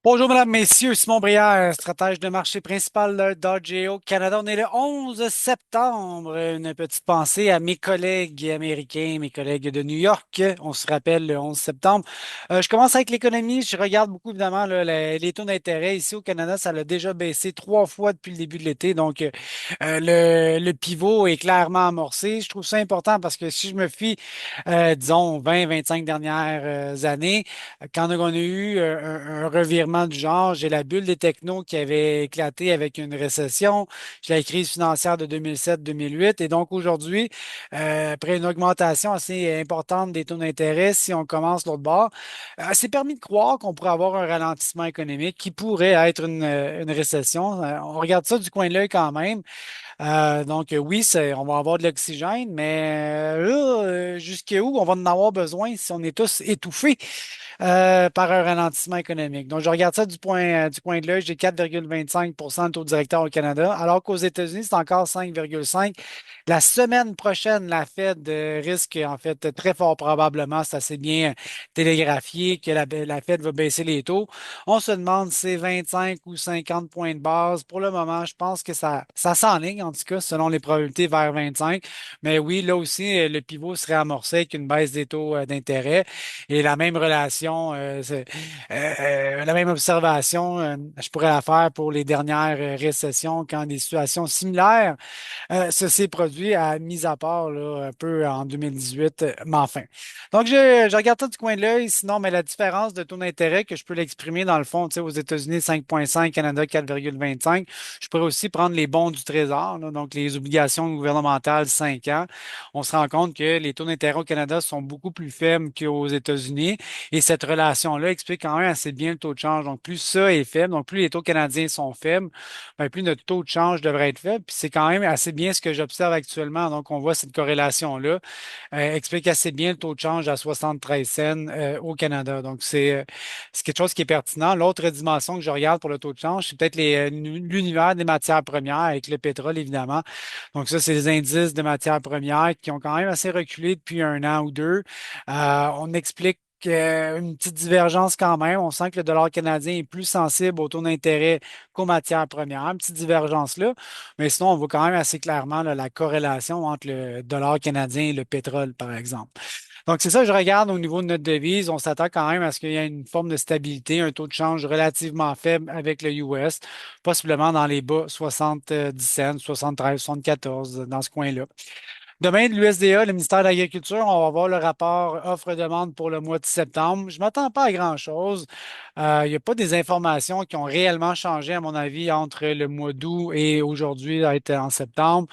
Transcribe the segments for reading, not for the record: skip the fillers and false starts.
Bonjour, mesdames, messieurs. Simon Brière, stratège de marché principal d'Ageo Canada. On est le 11 septembre. Une petite pensée à mes collègues américains, mes collègues de New York. On se rappelle le 11 septembre. Je commence avec l'économie. Je regarde beaucoup, évidemment, là, les taux d'intérêt. Ici au Canada, ça l'a déjà baissé 3 fois depuis le début de l'été. Donc, le pivot est clairement amorcé. Je trouve ça important parce que si je me fie, disons, 20-25 dernières années, quand on a eu un revirement du genre, j'ai la bulle des technos qui avait éclaté avec une récession, j'ai la crise financière de 2007-2008, et donc aujourd'hui, après une augmentation assez importante des taux d'intérêt, si on commence l'autre bord, c'est permis de croire qu'on pourrait avoir un ralentissement économique qui pourrait être une récession. On regarde ça du coin de l'œil quand même. Donc, oui, on va avoir de l'oxygène, mais là, jusqu'où on va en avoir besoin si on est tous étouffés par un ralentissement économique. Donc, je regarde ça du coin de l'œil, j'ai 4,25 de taux directeur au Canada, alors qu'aux États-Unis, c'est encore 5,5. La semaine prochaine, la Fed risque, en fait, très fort probablement, c'est assez bien télégraphié, que la Fed va baisser les taux. On se demande si c'est 25 ou 50 points de base. Pour le moment, je pense que ça s'enligne, en tout cas, selon les probabilités, vers 25. Mais oui, là aussi, le pivot serait amorcé avec une baisse des taux d'intérêt. Et la même relation, la même observation, je pourrais la faire pour les dernières récessions quand des situations similaires ça s'est produit à mise à part là, un peu en 2018, mais enfin. Donc, je regarde ça du coin de l'œil. Sinon, mais la différence de taux d'intérêt que je peux l'exprimer dans le fond, tu sais, aux États-Unis, 5,5, Canada, 4,25. Je pourrais aussi prendre les bons du Trésor, là, donc les obligations gouvernementales 5 ans. On se rend compte que les taux d'intérêt au Canada sont beaucoup plus faibles qu'aux États-Unis. Et cette relation-là explique quand même assez bien le taux de change. Donc, plus ça est faible, donc plus les taux canadiens sont faibles, ben, plus notre taux de change devrait être faible. Puis c'est quand même assez bien ce que j'observe actuellement. Donc, on voit cette corrélation-là explique assez bien le taux de change à 73 cents au Canada. Donc, c'est quelque chose qui est pertinent. L'autre dimension que je regarde pour le taux de change, c'est peut-être l'univers des matières premières avec le pétrole, évidemment. Donc, ça, c'est les indices de matières premières qui ont quand même assez reculé depuis un an ou deux. On explique une petite divergence quand même. On sent que le dollar canadien est plus sensible au taux d'intérêt qu'aux matières premières. Une petite divergence là. Mais sinon, on voit quand même assez clairement là, la corrélation entre le dollar canadien et le pétrole, par exemple. Donc, c'est ça que je regarde au niveau de notre devise. On s'attend quand même à ce qu'il y ait une forme de stabilité, un taux de change relativement faible avec le US, possiblement dans les bas 70 cents, 73, 74, dans ce coin-là. Demain, de l'USDA, le ministère de l'Agriculture, on va voir le rapport offre-demande pour le mois de septembre. Je ne m'attends pas à grand-chose. Il n'y a pas des informations qui ont réellement changé, à mon avis, entre le mois d'août et aujourd'hui, à être en septembre.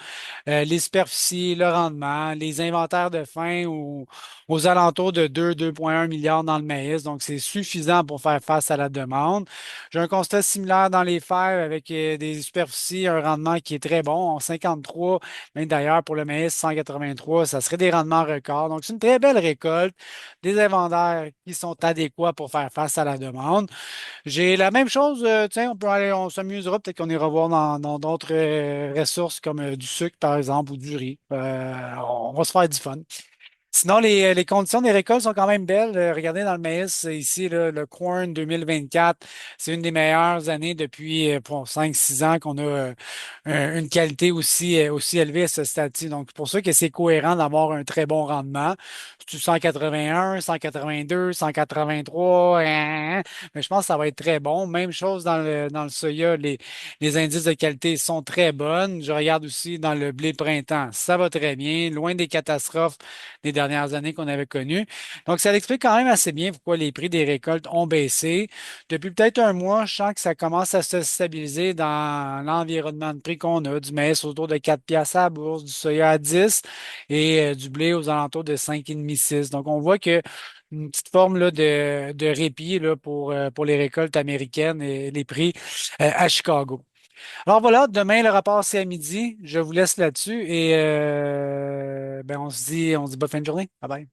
Les superficies, le rendement, les inventaires de fin aux alentours de 2,1 milliards dans le maïs. Donc, c'est suffisant pour faire face à la demande. J'ai un constat similaire dans les fèves avec des superficies, un rendement qui est très bon, en 53, même d'ailleurs pour le maïs 183, ça serait des rendements records. Donc, c'est une très belle récolte, des inventaires qui sont adéquats pour faire face à la demande. J'ai la même chose, tiens, on s'amusera, peut-être qu'on ira voir dans d'autres ressources comme du sucre, par exemple, ou du riz. On va se faire du fun. Sinon, les conditions des récoltes sont quand même belles. Regardez dans le maïs, ici, là, le corn 2024, c'est une des meilleures années depuis pour 5-6 ans qu'on a une qualité aussi élevée à ce stade-ci. Donc, c'est pour ça que c'est cohérent d'avoir un très bon rendement. C'est 181, 182, 183, mais je pense que ça va être très bon. Même chose dans le soya, les indices de qualité sont très bonnes. Je regarde aussi dans le blé printemps, ça va très bien, loin des catastrophes des dernières années qu'on avait connues. Donc, ça explique quand même assez bien pourquoi les prix des récoltes ont baissé. Depuis peut-être un mois, je sens que ça commence à se stabiliser dans l'environnement de prix qu'on a. Du maïs autour de 4 piastres à la bourse, du soya à 10 et du blé aux alentours de 5,5-6. Donc, on voit que une petite forme là, de répit là, pour les récoltes américaines et les prix à Chicago. Alors voilà, demain le rapport c'est à midi. Je vous laisse là-dessus et ben on se dit bonne fin de journée. Bye bye.